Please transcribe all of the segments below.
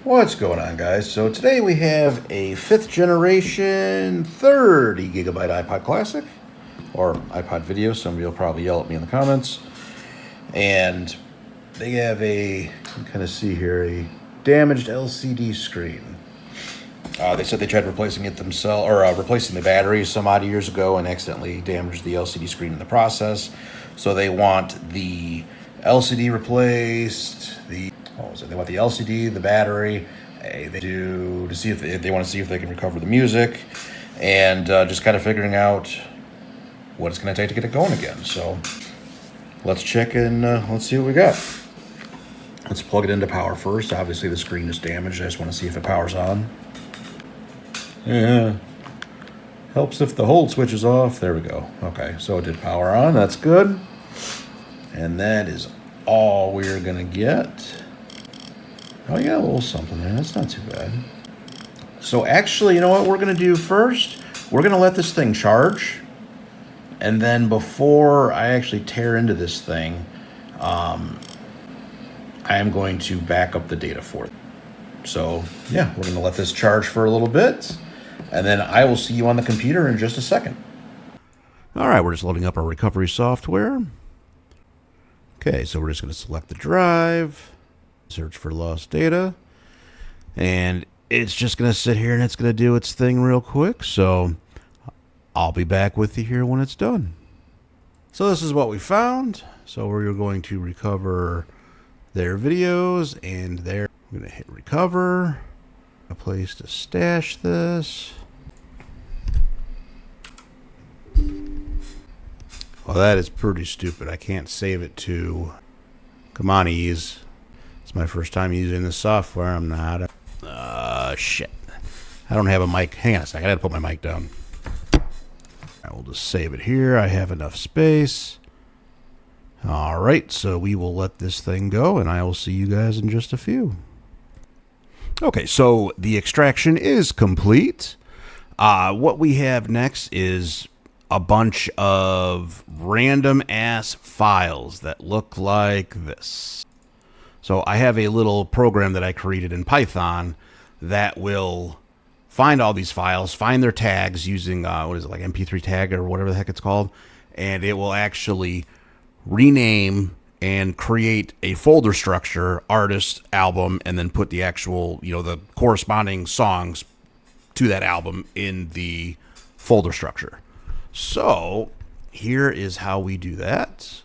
What's going on, guys? So today we have a 5th generation 30 gigabyte iPod Classic, or iPod Video. Some of you will probably yell at me in the comments. And they have you can kind of see here, a damaged LCD screen. They said they tried replacing it themselves, or replacing the battery some odd years ago and accidentally damaged the LCD screen in the process. So they want the LCD replaced, they want the LCD, the battery. To see if they want to see if they can recover the music, and just kind of figuring out what it's going to take to get it going again. So let's check and let's see what we got. Let's plug it into power first. Obviously the screen is damaged. I just want to see if it powers on. Yeah, helps if the hold switch is off. There we go. Okay, so it did power on. That's good. And that is all we're gonna get. Oh, you got a little something there. That's not too bad. So actually, you know what we're going to do first? We're going to let this thing charge. And then before I actually tear into this thing, I am going to back up the data for it. So yeah, we're going to let this charge for a little bit. And then I will see you on the computer in just a second. All right, we're just loading up our recovery software. Okay, so we're just going to select the drive. Search for lost data, and it's just going to sit here and it's going to do its thing real quick. So I'll be back with you here when it's done. So this is what we found. So we're going to recover their videos, and there I'm going to hit recover. A place to stash this. Well, that is pretty stupid. I can't save it to. Come on, ease. It's my first time using this software. I'm not. Shit. I don't have a mic. Hang on a second. I gotta put my mic down. I will just save it here. I have enough space. All right, so we will let this thing go, and I will see you guys in just a few. Okay, so the extraction is complete. What we have next is a bunch of random ass files that look like this. So I have a little program that I created in Python that will find all these files, find their tags using, what is it, like MP3 tag or whatever the heck it's called, and it will actually rename and create a folder structure, artist, album, and then put the actual, the corresponding songs to that album in the folder structure. So here is how we do that.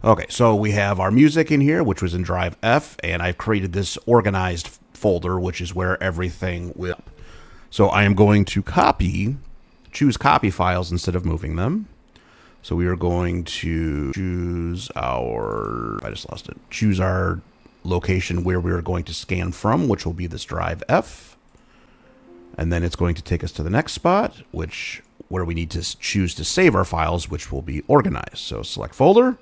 Okay, so we have our music in here, which was in drive F, and I've created this organized folder, which is where everything will. So I am going to choose copy files instead of moving them. So we are going to choose choose our location where we are going to scan from, which will be this drive F. And then it's going to take us to the next spot, where we need to choose to save our files, which will be organized. So select folder.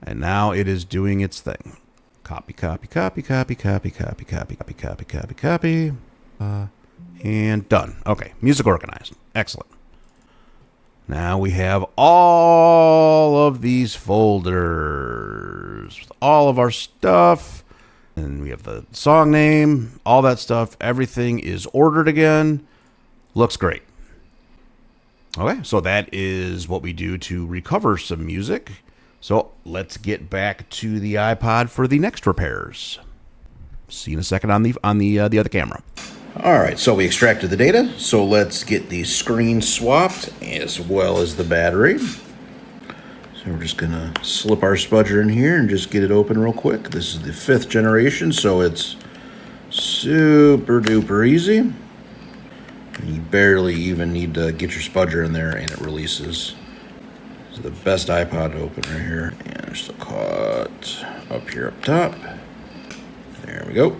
And now it is doing its thing. Copy, copy, copy, copy, copy, copy, copy, copy, copy, copy, copy. And done. Okay, music organized. Excellent. Now we have all of these folders with all of our stuff. And we have the song name, all that stuff. Everything is ordered again. Looks great. Okay, so that is what we do to recover some music. So let's get back to the iPod for the next repairs. See you in a second on the other camera. All right, so we extracted the data. So let's get the screen swapped as well as the battery. So we're just gonna slip our spudger in here and just get it open real quick. This is the 5th generation, so it's super duper easy. You barely even need to get your spudger in there and it releases. The best iPod to open right here, and there's the cut up here up top. There we go,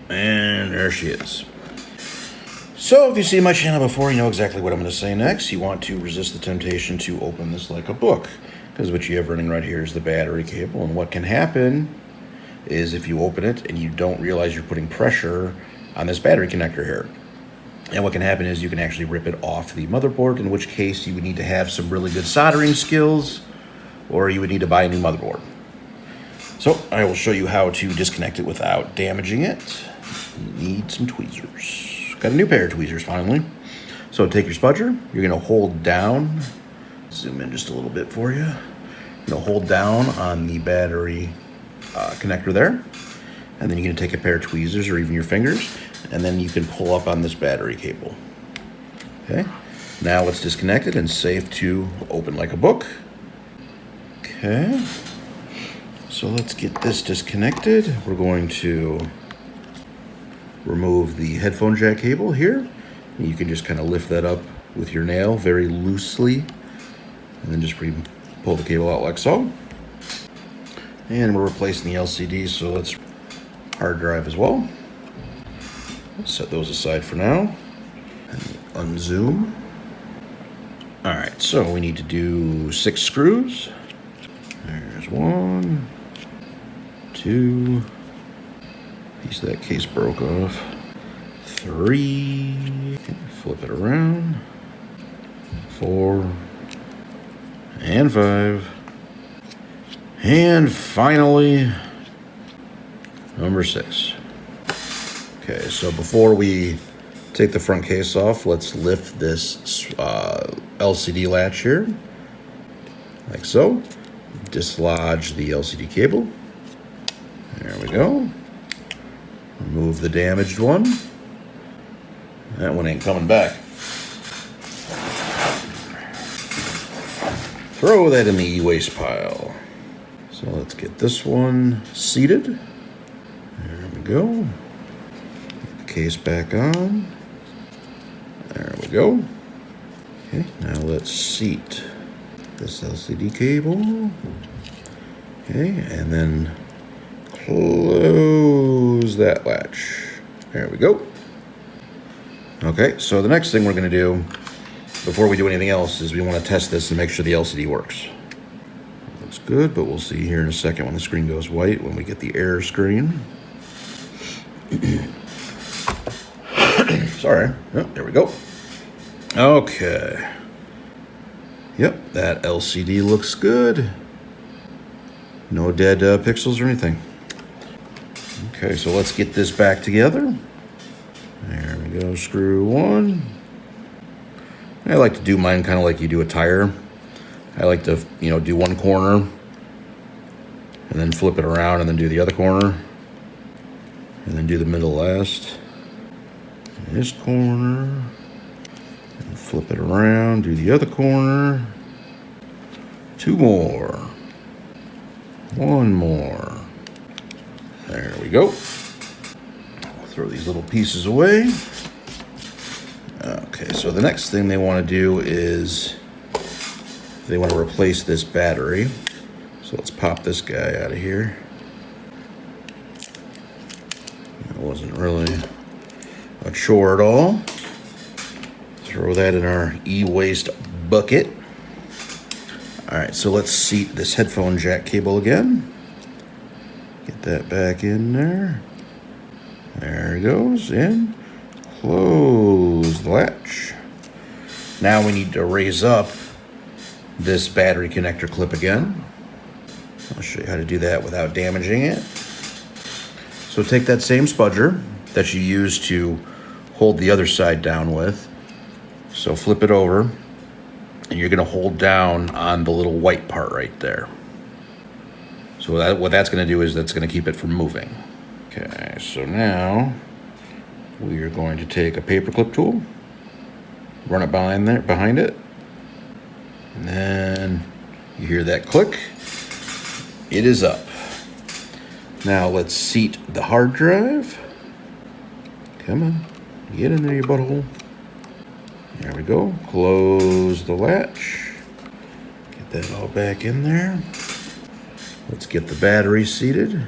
and there she is. So if you've seen my channel before, you know exactly what I'm going to say next. You want to resist the temptation to open this like a book, because what you have running right here is the battery cable, and what can happen is if you open it and you don't realize you're putting pressure on this battery connector here. And what can happen is you can actually rip it off the motherboard, in which case you would need to have some really good soldering skills, or you would need to buy a new motherboard. So I will show you how to disconnect it without damaging it. You need some tweezers. Got a new pair of tweezers finally. So take your spudger, you're gonna hold down, zoom in just a little bit for you. You're gonna hold down on the battery connector there, and then you're gonna take a pair of tweezers or even your fingers, and then you can pull up on this battery cable. Okay, now it's disconnected and safe to open like a book. Okay. So let's get this disconnected. We're going to remove the headphone jack cable here. You can just kind of lift that up with your nail very loosely and then just pull the cable out like so. And we're replacing the LCD, so let's hard drive as well. Let's set those aside for now. And unzoom. All right, so we need to do 6 screws. There's 1, 2, piece of that case broke off, 3, flip it around, 4, and 5, and finally, number 6. Okay, so before we take the front case off, let's lift this LCD latch here, like so. Dislodge the LCD cable. There we go. Remove the damaged one. That one ain't coming back. Throw that in the e-waste pile. So let's get this one seated. There we go. Get the case back on. There we go. Okay, now let's seat this LCD cable. Okay, and then close that latch. There we go. Okay, so the next thing we're going to do before we do anything else is we want to test this and make sure the LCD works. Looks good, but we'll see here in a second when the screen goes white, when we get the error screen. Sorry. Oh, there we go. Okay. Yep, that LCD looks good. No dead pixels or anything. Okay, so let's get this back together. There we go, screw 1. I like to do mine kind of like you do a tire. I like to, do one corner and then flip it around and then do the other corner and then do the middle last. This corner. And flip it around, do the other corner. 2 more. 1 more. There we go. I'll throw these little pieces away. Okay, so the next thing they want to do is they want to replace this battery. So let's pop this guy out of here. That wasn't really a chore at all. Throw that in our e-waste bucket. All right, so let's seat this headphone jack cable again. Get that back in there. There it goes, in. Close the latch. Now we need to raise up this battery connector clip again. I'll show you how to do that without damaging it. So take that same spudger that you used to hold the other side down with. So flip it over, and you're going to hold down on the little white part right there. So what that's going to do is that's going to keep it from moving. Okay, so now we are going to take a paperclip tool, run it behind it, and then you hear that click. It is up. Now let's seat the hard drive. Come on, get in there, you butthole. There we go. Close the latch. Get that all back in there. Let's get the battery seated.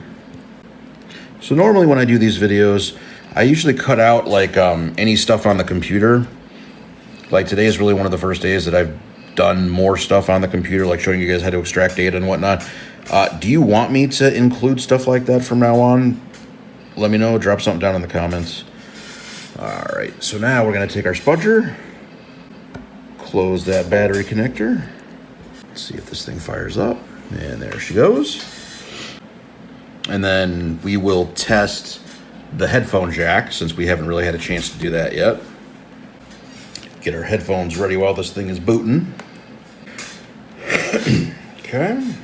So normally when I do these videos, I usually cut out like any stuff on the computer. Like today is really one of the first days that I've done more stuff on the computer, like showing you guys how to extract data and whatnot. Do you want me to include stuff like that from now on? Let me know. Drop something down in the comments. All right, so now we're going to take our spudger, close that battery connector. Let's see if this thing fires up. And there she goes. And then we will test the headphone jack, since we haven't really had a chance to do that yet. Get our headphones ready while this thing is booting. Okay.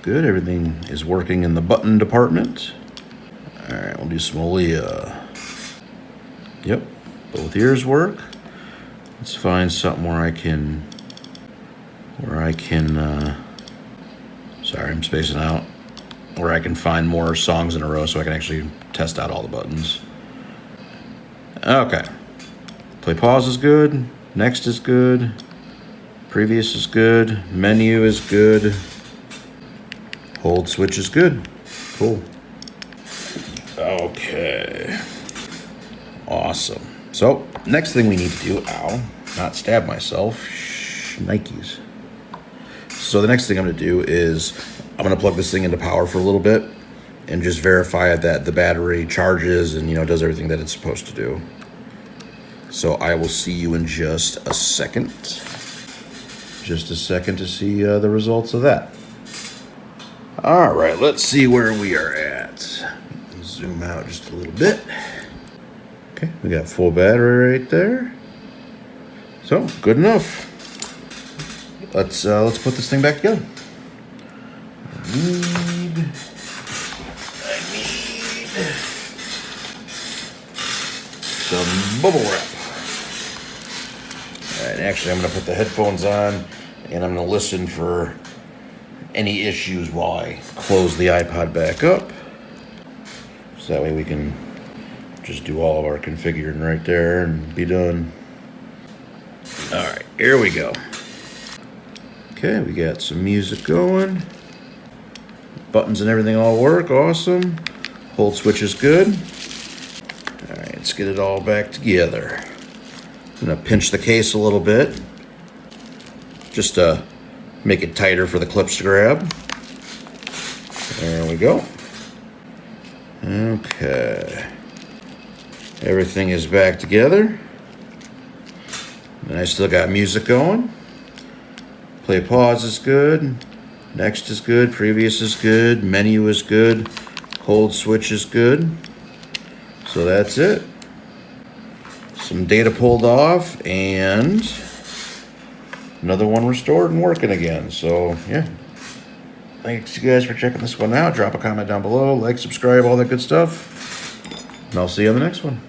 Good, everything is working in the button department. Alright, we'll do some Aaliyah. Yep, both ears work. Let's find something where I can, sorry, I'm spacing out, where I can find more songs in a row so I can actually test out all the buttons. Okay. Play pause is good. Next is good. Previous is good. Menu is good. Hold switch is good. Cool. Okay. Awesome. So, next thing we need to do, not stab myself, Nikes. So the next thing I'm going to do is I'm going to plug this thing into power for a little bit and just verify that the battery charges and, does everything that it's supposed to do. So I will see you in just a second. Just a second to see the results of that. All right, let's see where we are at. Zoom out just a little bit. Okay, we got full battery right there. So, good enough. Let's put this thing back together. I need some bubble wrap. All right, actually, I'm going to put the headphones on, and I'm going to listen for any issues while I close the iPod back up. So that way we can just do all of our configuring right there and be done. All right, here we go. Okay, we got some music going. Buttons and everything all work, awesome. Hold switch is good. All right, let's get it all back together. I'm gonna pinch the case a little bit, just to make it tighter for the clips to grab. There we go. Okay. Everything is back together. And I still got music going. Play pause is good. Next is good. Previous is good. Menu is good. Hold switch is good. So that's it. Some data pulled off and another one restored and working again. So yeah. Thanks you guys for checking this one out. Drop a comment down below. Like, subscribe, all that good stuff. And I'll see you on the next one.